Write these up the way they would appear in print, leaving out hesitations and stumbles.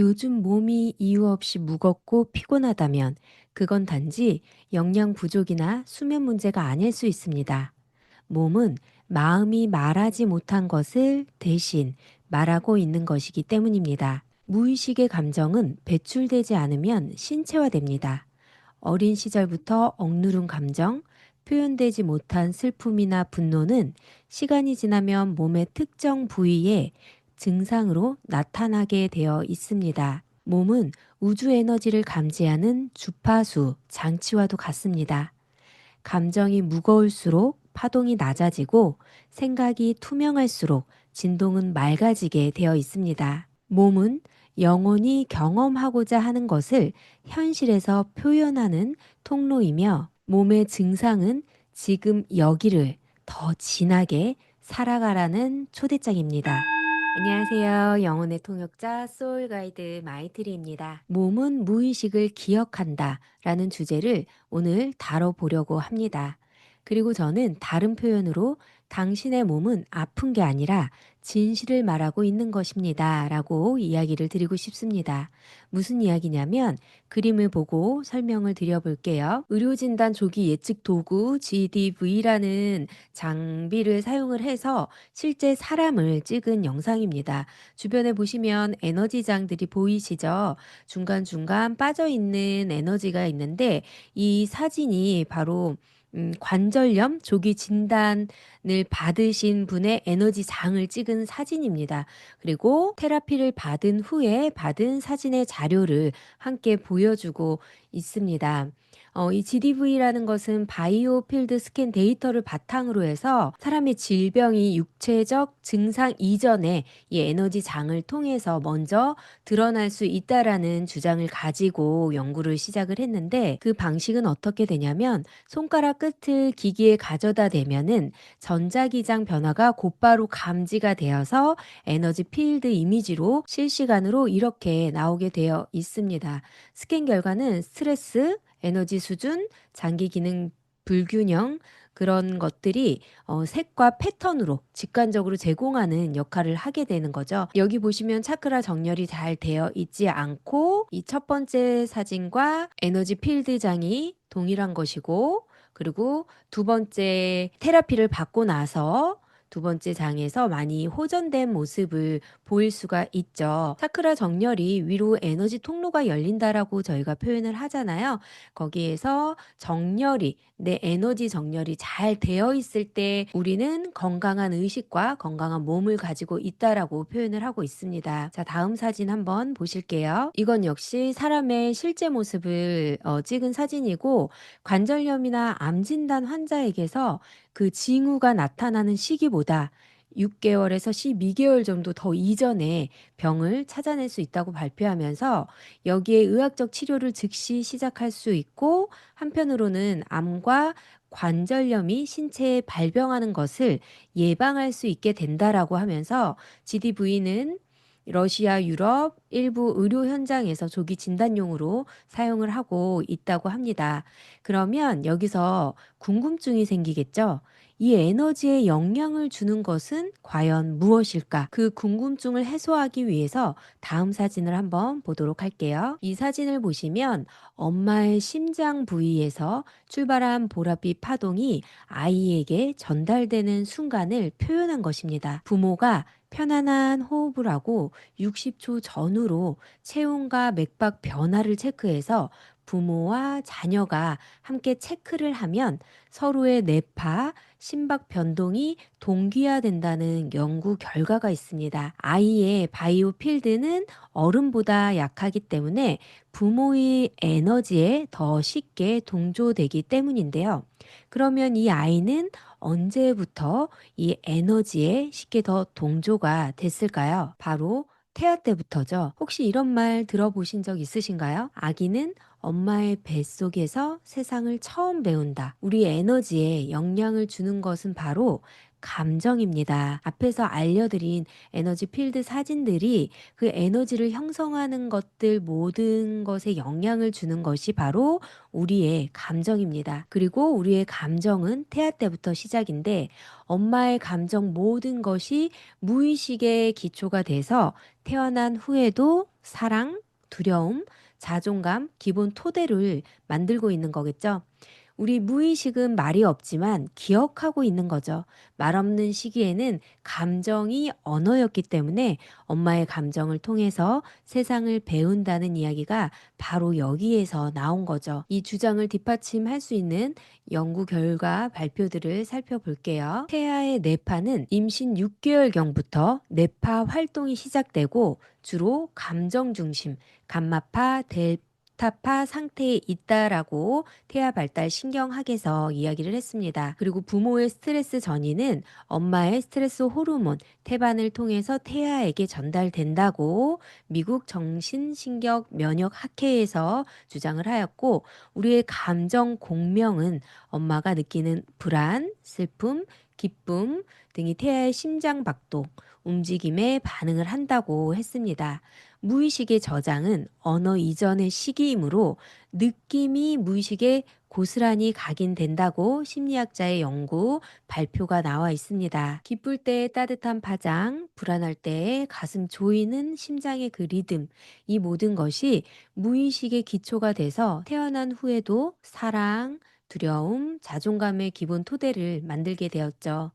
요즘 몸이 이유 없이 무겁고 피곤하다면 그건 단지 영양 부족이나 수면 문제가 아닐 수 있습니다. 몸은 마음이 말하지 못한 것을 대신 말하고 있는 것이기 때문입니다. 무의식의 감정은 배출되지 않으면 신체화됩니다. 어린 시절부터 억누른 감정, 표현되지 못한 슬픔이나 분노는 시간이 지나면 몸의 특정 부위에 증상으로 나타나게 되어 있습니다. 몸은 우주 에너지를 감지하는 주파수 장치와도 같습니다. 감정이 무거울수록 파동이 낮아지고 생각이 투명할수록 진동은 맑아지게 되어 있습니다. 몸은 영혼이 경험하고자 하는 것을 현실에서 표현하는 통로이며 몸의 증상은 지금 여기를 더 진하게 살아가라는 초대장입니다. 안녕하세요. 영혼의 통역자 소울 가이드 마이트리입니다. 몸은 무의식을 기억한다 라는 주제를 오늘 다뤄보려고 합니다. 그리고 저는 다른 표현으로 당신의 몸은 아픈 게 아니라 진실을 말하고 있는 것입니다 라고 이야기를 드리고 싶습니다. 무슨 이야기냐면 그림을 보고 설명을 드려볼게요. 의료진단 조기 예측 도구 GDV라는 장비를 사용을 해서 실제 사람을 찍은 영상입니다. 주변에 보시면 에너지장들이 보이시죠? 중간중간 빠져있는 에너지가 있는데 이 사진이 바로 관절염 조기 진단을 받으신 분의 에너지 장을 찍은 사진입니다. 그리고 테라피를 받은 후에 받은 사진의 자료를 함께 보여주고 있습니다. 이 GDV라는 것은 바이오 필드 스캔 데이터를 바탕으로 해서 사람의 질병이 육체적 증상 이전에 이 에너지 장을 통해서 먼저 드러날 수 있다라는 주장을 가지고 연구를 시작을 했는데 그 방식은 어떻게 되냐면 손가락 끝을 기기에 가져다 대면은 전자기장 변화가 곧바로 감지가 되어서 에너지 필드 이미지로 실시간으로 이렇게 나오게 되어 있습니다. 스캔 결과는 스트레스, 에너지 수준, 장기 기능 불균형 그런 것들이 색과 패턴으로 직관적으로 제공하는 역할을 하게 되는 거죠. 여기 보시면 차크라 정렬이 잘 되어 있지 않고 이 첫 번째 사진과 에너지 필드장이 동일한 것이고 그리고 두 번째 테라피를 받고 나서 두 번째 장에서 많이 호전된 모습을 보일 수가 있죠. 차크라 정렬이 위로 에너지 통로가 열린다라고 저희가 표현을 하잖아요. 거기에서 정렬이 내 에너지 정렬이 잘 되어 있을 때 우리는 건강한 의식과 건강한 몸을 가지고 있다라고 표현을 하고 있습니다. 자, 다음 사진 한번 보실게요. 이건 역시 사람의 실제 모습을 찍은 사진이고 관절염이나 암 진단 환자에게서 그 징후가 나타나는 시기보다 6개월에서 12개월 정도 더 이전에 병을 찾아낼 수 있다고 발표하면서 여기에 의학적 치료를 즉시 시작할 수 있고 한편으로는 암과 관절염이 신체에 발병하는 것을 예방할 수 있게 된다라고 하면서 GDV는 러시아, 유럽 일부 의료 현장에서 조기 진단용으로 사용을 하고 있다고 합니다. 그러면 여기서 궁금증이 생기겠죠? 이 에너지에 영향을 주는 것은 과연 무엇일까? 그 궁금증을 해소하기 위해서 다음 사진을 한번 보도록 할게요. 이 사진을 보시면 엄마의 심장 부위에서 출발한 보랏빛 파동이 아이에게 전달되는 순간을 표현한 것입니다. 부모가 편안한 호흡을 하고 60초 전후로 체온과 맥박 변화를 체크해서 부모와 자녀가 함께 체크를 하면 서로의 뇌파, 심박 변동이 동기화된다는 연구 결과가 있습니다. 아이의 바이오 필드는 어른보다 약하기 때문에 부모의 에너지에 더 쉽게 동조되기 때문인데요. 그러면 이 아이는 언제부터 이 에너지에 쉽게 더 동조가 됐을까요? 바로 태아 때부터죠. 혹시 이런 말 들어보신 적 있으신가요? 아기는 엄마의 뱃속에서 세상을 처음 배운다. 우리 에너지에 영향을 주는 것은 바로 감정입니다. 앞에서 알려드린 에너지 필드 사진들이 그 에너지를 형성하는 것들 모든 것에 영향을 주는 것이 바로 우리의 감정입니다. 그리고 우리의 감정은 태아 때부터 시작인데 엄마의 감정 모든 것이 무의식의 기초가 돼서 태어난 후에도 사랑, 두려움, 자존감, 기본 토대를 만들고 있는 거겠죠. 우리 무의식은 말이 없지만 기억하고 있는 거죠. 말 없는 시기에는 감정이 언어였기 때문에 엄마의 감정을 통해서 세상을 배운다는 이야기가 바로 여기에서 나온 거죠. 이 주장을 뒷받침할 수 있는 연구 결과 발표들을 살펴볼게요. 태아의 뇌파는 임신 6개월경부터 뇌파 활동이 시작되고 주로 감정 중심, 감마파, 델타파 상태에 있다라고 태아 발달 신경학에서 이야기를 했습니다. 그리고 부모의 스트레스 전이는 엄마의 스트레스 호르몬 태반을 통해서 태아에게 전달된다고 미국 정신신경 면역학회에서 주장을 하였고 우리의 감정 공명은 엄마가 느끼는 불안, 슬픔, 기쁨 등이 태아의 심장 박동, 움직임에 반응을 한다고 했습니다. 무의식의 저장은 언어 이전의 시기이므로 느낌이 무의식에 고스란히 각인된다고 심리학자의 연구 발표가 나와 있습니다. 기쁠 때의 따뜻한 파장, 불안할 때의 가슴 조이는 심장의 그 리듬, 이 모든 것이 무의식의 기초가 돼서 태어난 후에도 사랑, 두려움, 자존감의 기본 토대를 만들게 되었죠.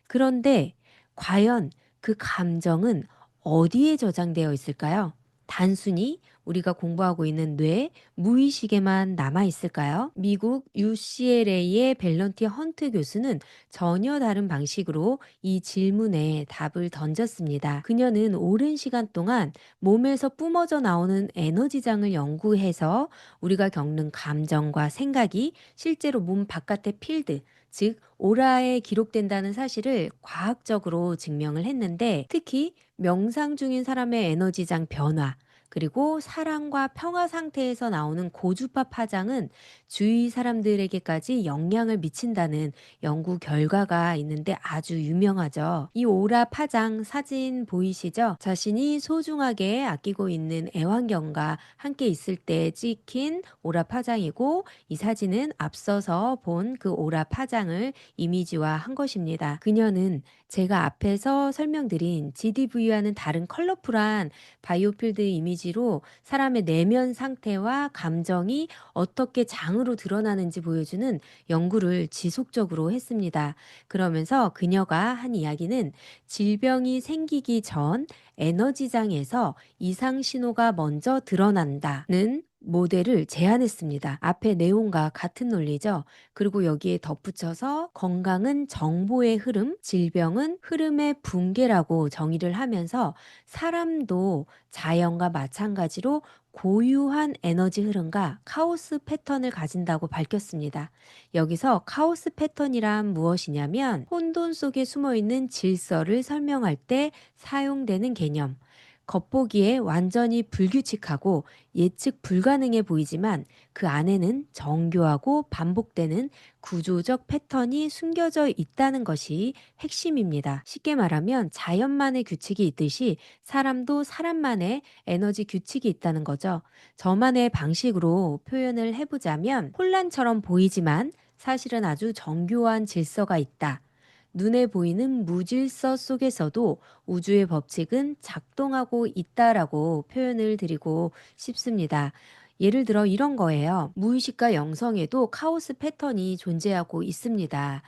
그런데 과연 그 감정은 어디에 저장되어 있을까요? 단순히 우리가 공부하고 있는 뇌, 무의식에만 남아 있을까요? 미국 UCLA의 벨런티 헌트 교수는 전혀 다른 방식으로 이 질문에 답을 던졌습니다. 그녀는 오랜 시간 동안 몸에서 뿜어져 나오는 에너지장을 연구해서 우리가 겪는 감정과 생각이 실제로 몸 바깥의 필드, 즉 오라에 기록된다는 사실을 과학적으로 증명을 했는데 특히 명상 중인 사람의 에너지장 변화, 그리고 사랑과 평화 상태에서 나오는 고주파 파장은 주위 사람들에게까지 영향을 미친다는 연구 결과가 있는데 아주 유명하죠. 이 오라 파장 사진 보이시죠? 자신이 소중하게 아끼고 있는 애완견과 함께 있을 때 찍힌 오라 파장이고 이 사진은 앞서서 본 그 오라 파장을 이미지화한 것입니다. 그녀는 제가 앞에서 설명드린 GDV와는 다른 컬러풀한 바이오필드 이미지로 사람의 내면 상태와 감정이 어떻게 장으로 드러나는지 보여주는 연구를 지속적으로 했습니다. 그러면서 그녀가 한 이야기는 질병이 생기기 전 에너지장에서 이상 신호가 먼저 드러난다는 모델을 제안했습니다. 앞의 내용과 같은 논리죠. 그리고 여기에 덧붙여서 건강은 정보의 흐름, 질병은 흐름의 붕괴라고 정의를 하면서 사람도 자연과 마찬가지로 고유한 에너지 흐름과 카오스 패턴을 가진다고 밝혔습니다. 여기서 카오스 패턴이란 무엇이냐면 혼돈 속에 숨어 있는 질서를 설명할 때 사용되는 개념. 겉보기에 완전히 불규칙하고 예측 불가능해 보이지만 그 안에는 정교하고 반복되는 구조적 패턴이 숨겨져 있다는 것이 핵심입니다. 쉽게 말하면 자연만의 규칙이 있듯이 사람도 사람만의 에너지 규칙이 있다는 거죠. 저만의 방식으로 표현을 해보자면 혼란처럼 보이지만 사실은 아주 정교한 질서가 있다. 눈에 보이는 무질서 속에서도 우주의 법칙은 작동하고 있다라고 표현을 드리고 싶습니다. 예를 들어 이런 거예요. 무의식과 영성에도 카오스 패턴이 존재하고 있습니다.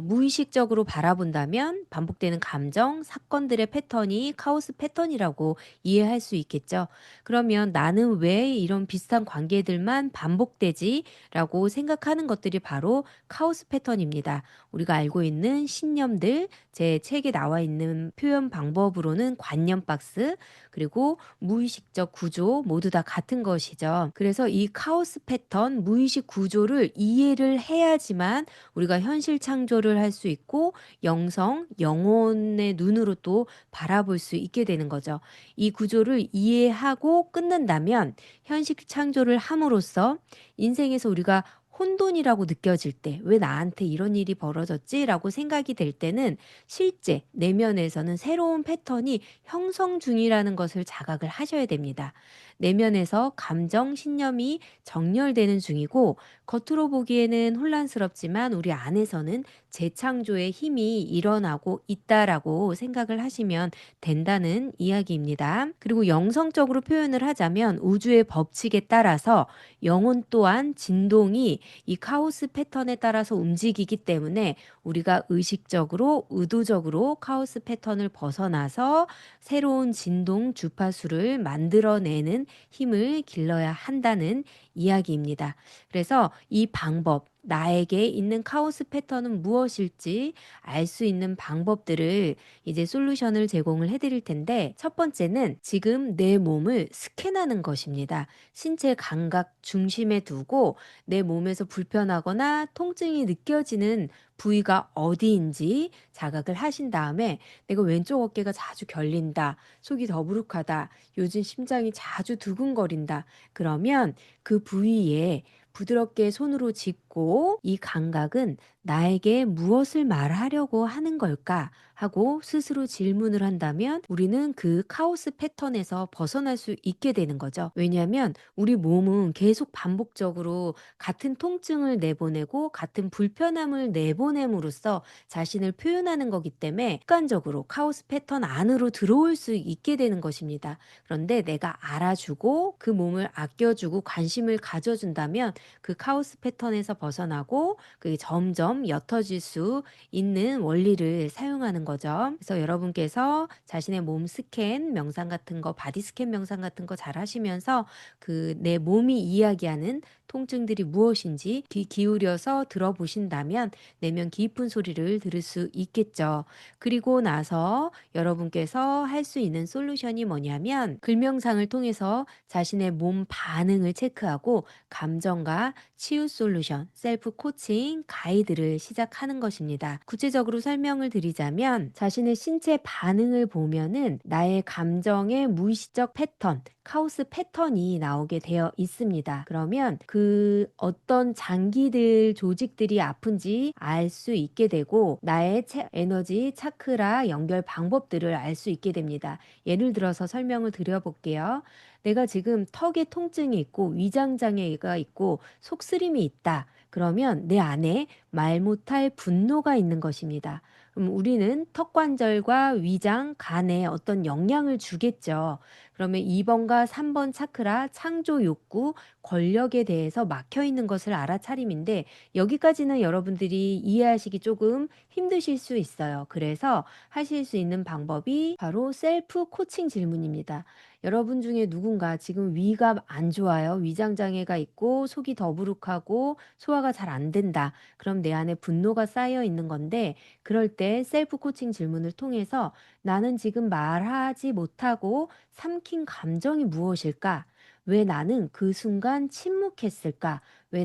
무의식적으로 바라본다면 반복되는 감정, 사건들의 패턴이 카오스 패턴이라고 이해할 수 있겠죠. 그러면 나는 왜 이런 비슷한 관계들만 반복되지? 라고 생각하는 것들이 바로 카오스 패턴입니다. 우리가 알고 있는 신념들, 제 책에 나와 있는 표현 방법으로는 관념 박스, 그리고 무의식적 구조 모두 다 같은 것이죠. 그래서 이 카오스 패턴, 무의식 구조를 이해를 해야지만 우리가 현실 창조를 할 수 있고 영성, 영혼의 눈으로 또 바라볼 수 있게 되는 거죠. 이 구조를 이해하고 끊는다면 현실 창조를 함으로써 인생에서 우리가 혼돈이라고 느껴질 때 '왜 나한테 이런 일이 벌어졌지?'라고 생각이 될 때는 실제 내면에서는 새로운 패턴이 형성 중이라는 것을 자각을 하셔야 됩니다. 내면에서 감정, 신념이 정렬되는 중이고 겉으로 보기에는 혼란스럽지만 우리 안에서는 재창조의 힘이 일어나고 있다라고 생각을 하시면 된다는 이야기입니다. 그리고 영성적으로 표현을 하자면 우주의 법칙에 따라서 영혼 또한 진동이 이 카오스 패턴에 따라서 움직이기 때문에 우리가 의식적으로 의도적으로 카오스 패턴을 벗어나서 새로운 진동 주파수를 만들어내는 힘을 길러야 한다는 이야기입니다. 그래서 이 방법, 나에게 있는 카오스 패턴은 무엇일지 알 수 있는 방법들을 이제 솔루션을 제공을 해드릴 텐데, 첫 번째는 지금 내 몸을 스캔하는 것입니다. 신체 감각 중심에 두고 내 몸에서 불편하거나 통증이 느껴지는 부위가 어디인지 자각을 하신 다음에 내가 왼쪽 어깨가 자주 결린다, 속이 더부룩하다, 요즘 심장이 자주 두근거린다. 그러면 그 부위에 부드럽게 손으로 짚고 이 감각은 나에게 무엇을 말하려고 하는 걸까 하고 스스로 질문을 한다면 우리는 그 카오스 패턴에서 벗어날 수 있게 되는 거죠. 왜냐하면 우리 몸은 계속 반복적으로 같은 통증을 내보내고 같은 불편함을 내보냄으로써 자신을 표현하는 거기 때문에 습관적으로 카오스 패턴 안으로 들어올 수 있게 되는 것입니다. 그런데 내가 알아주고 그 몸을 아껴주고 관심을 가져준다면 그 카오스 패턴에서 벗어나고 그게 점점 옅어질 수 있는 원리를 사용하는 거죠. 그래서 여러분께서 자신의 몸 스캔 명상 같은 거, 바디 스캔 명상 같은 거 잘 하시면서 그 내 몸이 이야기하는 통증들이 무엇인지 귀 기울여서 들어보신다면 내면 깊은 소리를 들을 수 있겠죠. 그리고 나서 여러분께서 할 수 있는 솔루션이 뭐냐면 글명상을 통해서 자신의 몸 반응을 체크하고 감정과 치유 솔루션, 셀프 코칭 가이드를 시작하는 것입니다. 구체적으로 설명을 드리자면 자신의 신체 반응을 보면은 나의 감정의 무의식적 패턴, 카오스 패턴이 나오게 되어 있습니다. 그러면 그 어떤 장기들, 조직들이 아픈지 알 수 있게 되고 나의 에너지, 차크라 연결 방법들을 알 수 있게 됩니다. 예를 들어서 설명을 드려볼게요. 내가 지금 턱에 통증이 있고 위장 장애가 있고 속쓰림이 있다. 그러면 내 안에 말 못할 분노가 있는 것입니다. 그럼 우리는 턱관절과 위장, 간에 어떤 영향을 주겠죠. 그러면 2번과 3번 차크라 창조 욕구, 권력에 대해서 막혀 있는 것을 알아차림인데 여기까지는 여러분들이 이해하시기 조금 힘드실 수 있어요. 그래서 하실 수 있는 방법이 바로 셀프 코칭 질문입니다. 여러분 중에 누군가 지금 위가 안 좋아요. 위장 장애가 있고 속이 더부룩하고 소화가 잘 안 된다. 그럼 내 안에 분노가 쌓여 있는 건데 그럴 때 셀프 코칭 질문을 통해서 나는 지금 말하지 못하고 삼킨 감정이 무엇일까? 왜 나는 그 순간 침묵했을까? 왜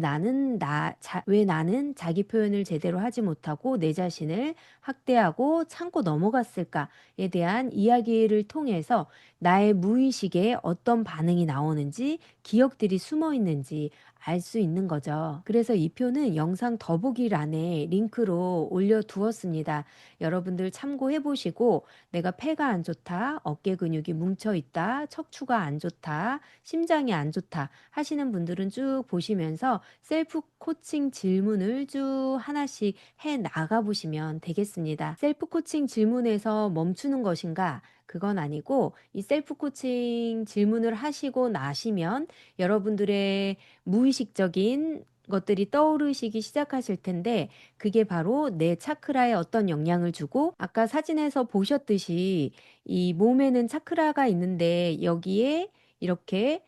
나는 자기 표현을 제대로 하지 못하고 내 자신을 학대하고 참고 넘어갔을까에 대한 이야기를 통해서 나의 무의식에 어떤 반응이 나오는지, 기억들이 숨어 있는지 알 수 있는 거죠. 그래서 이 표는 영상 더보기란에 링크로 올려두었습니다. 여러분들 참고해 보시고 내가 폐가 안 좋다, 어깨 근육이 뭉쳐 있다, 척추가 안 좋다, 심장이 안 좋다 하시는 분들은 쭉 보시면서 셀프 코칭 질문을 쭉 하나씩 해 나가 보시면 되겠습니다. 셀프 코칭 질문에서 멈추는 것인가? 그건 아니고 이 셀프 코칭 질문을 하시고 나시면 여러분들의 무의식적인 것들이 떠오르시기 시작하실 텐데 그게 바로 내 차크라에 어떤 영향을 주고 아까 사진에서 보셨듯이 이 몸에는 차크라가 있는데 여기에 이렇게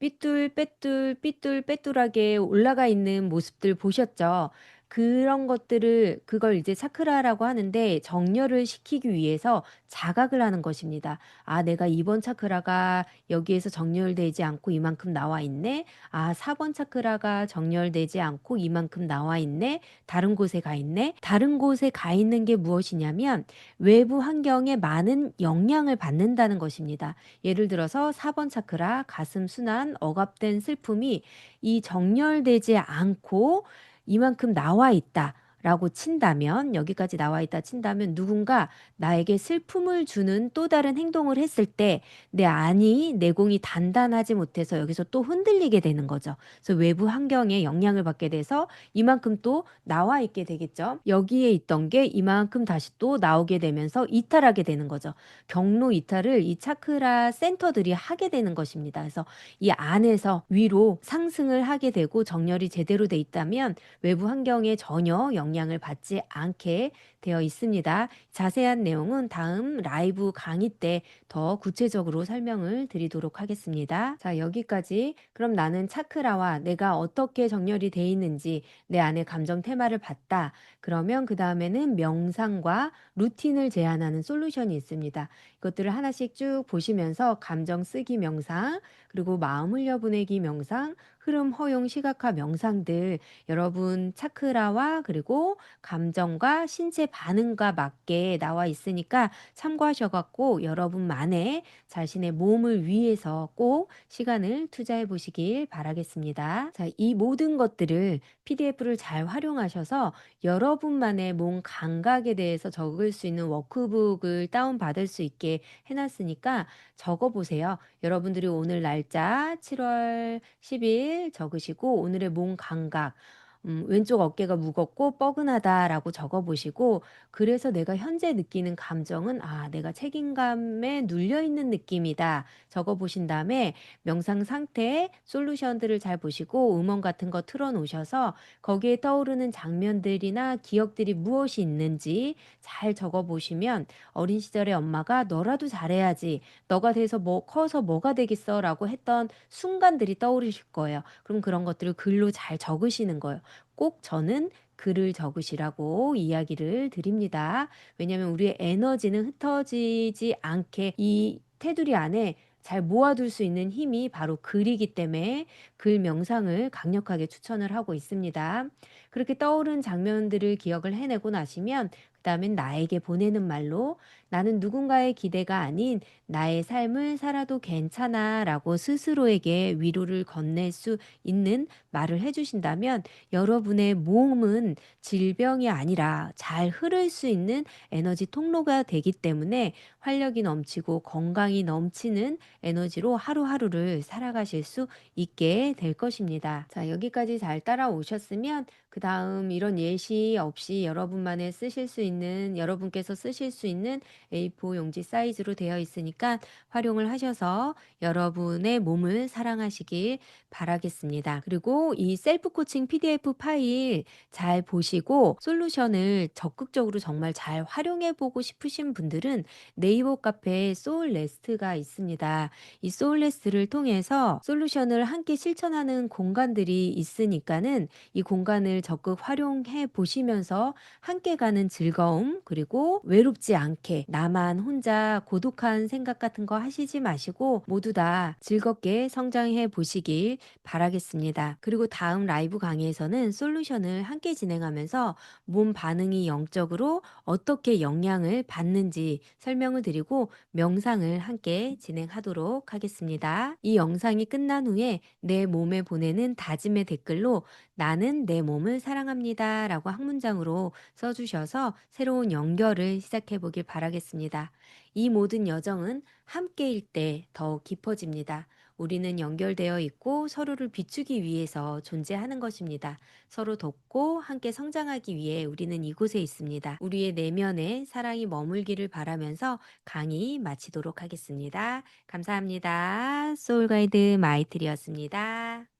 삐뚤빼뚤 삐뚤빼뚤하게 올라가 있는 모습들 보셨죠? 그런 것들을 그걸 이제 차크라라고 하는데 정렬을 시키기 위해서 자각을 하는 것입니다. '아 내가 2번 차크라가 여기에서 정렬되지 않고 이만큼 나와 있네. 아 4번 차크라가 정렬되지 않고 이만큼 나와 있네. 다른 곳에 가 있네.' 다른 곳에 가 있는 게 무엇이냐면 외부 환경에 많은 영향을 받는다는 것입니다. 예를 들어서 4번 차크라 가슴 순환 억압된 슬픔이 이 정렬되지 않고 이만큼 나와 있다라고 친다면 여기까지 나와 있다 친다면 누군가 나에게 슬픔을 주는 또 다른 행동을 했을 때 내 안이 내공이 단단하지 못해서 여기서 또 흔들리게 되는 거죠. 그래서 외부 환경에 영향을 받게 돼서 이만큼 또 나와 있게 되겠죠. 여기에 있던 게 이만큼 다시 또 나오게 되면서 이탈하게 되는 거죠. 경로 이탈을 이 차크라 센터들이 하게 되는 것입니다. 그래서 이 안에서 위로 상승을 하게 되고 정렬이 제대로 돼 있다면 외부 환경에 전혀 영향을 받지 않게 되어 있습니다. 자세한 내용은 다음 라이브 강의 때 더 구체적으로 설명을 드리도록 하겠습니다. 자, 여기까지 그럼 나는 차크라와 내가 어떻게 정렬이 돼 있는지 내 안에 감정 테마를 봤다. 그러면 그 다음에는 명상과 루틴을 제안하는 솔루션이 있습니다. 이것들을 하나씩 쭉 보시면서 감정 쓰기 명상, 그리고 마음 흘려보내기 명상, 흐름 허용 시각화 명상들 여러분 차크라와 그리고 감정과 신체 반응과 맞게 나와 있으니까 참고하셔 갖고 여러분만의 자신의 몸을 위해서 꼭 시간을 투자해 보시길 바라겠습니다. 자, 이 모든 것들을 PDF를 잘 활용하셔서 여러분만의 몸 감각에 대해서 적을 수 있는 워크북을 다운받을 수 있게 해놨으니까 적어보세요. 여러분들이 오늘 날짜 7월 10일 적으시고 오늘의 몸 감각 왼쪽 어깨가 무겁고 뻐근하다라고 적어 보시고 그래서 내가 현재 느끼는 감정은 '아 내가 책임감에 눌려 있는 느낌이다.' 적어 보신 다음에 명상 상태 솔루션들을 잘 보시고 음원 같은 거 틀어 놓으셔서 거기에 떠오르는 장면들이나 기억들이 무엇이 있는지 잘 적어 보시면 어린 시절에 엄마가 "너라도 잘해야지. 너가 돼서 뭐 커서 뭐가 되겠어."라고 했던 순간들이 떠오르실 거예요. 그럼 그런 것들을 글로 잘 적으시는 거예요. 꼭 저는 글을 적으시라고 이야기를 드립니다. 왜냐하면 우리의 에너지는 흩어지지 않게 이 테두리 안에 잘 모아둘 수 있는 힘이 바로 글이기 때문에 글 명상을 강력하게 추천을 하고 있습니다. 그렇게 떠오른 장면들을 기억을 해내고 나시면 그다음엔 나에게 보내는 말로 나는 누군가의 기대가 아닌 나의 삶을 살아도 괜찮아라고 스스로에게 위로를 건넬 수 있는 말을 해주신다면 여러분의 몸은 질병이 아니라 잘 흐를 수 있는 에너지 통로가 되기 때문에 활력이 넘치고 건강이 넘치는 에너지로 하루하루를 살아가실 수 있게 될 것입니다. 자, 여기까지 잘 따라오셨으면 그 다음 이런 예시 없이 여러분만의 쓰실 수 있는 여러분께서 쓰실 수 있는 A4 용지 사이즈로 되어 있으니까 활용을 하셔서 여러분의 몸을 사랑하시길 바라겠습니다. 그리고 이 셀프 코칭 PDF 파일 잘 보시고 솔루션을 적극적으로 정말 잘 활용해 보고 싶으신 분들은 네이버 카페에 소울레스트가 있습니다. 이 소울레스트를 통해서 솔루션을 함께 실천하는 공간들이 있으니까는 이 공간을 적극 활용해 보시면서 함께 가는 즐거움 그리고 외롭지 않게 나만 혼자 고독한 생각 같은 거 하시지 마시고 모두 다 즐겁게 성장해 보시길 바라겠습니다. 그리고 다음 라이브 강의에서는 솔루션을 함께 진행하면서 몸 반응이 영적으로 어떻게 영향을 받는지 설명을 드리고 명상을 함께 진행하도록 하겠습니다. 이 영상이 끝난 후에 내 몸에 보내는 다짐의 댓글로 나는 내 몸을 사랑합니다 라고 한 문장으로 써주셔서 새로운 연결을 시작해 보길 바라겠습니다. 이 모든 여정은 함께일 때 더욱 깊어집니다. 우리는 연결되어 있고 서로를 비추기 위해서 존재하는 것입니다. 서로 돕고 함께 성장하기 위해 우리는 이곳에 있습니다. 우리의 내면에 사랑이 머물기를 바라면서 강의 마치도록 하겠습니다. 감사합니다. 소울가이드 마이트리였습니다.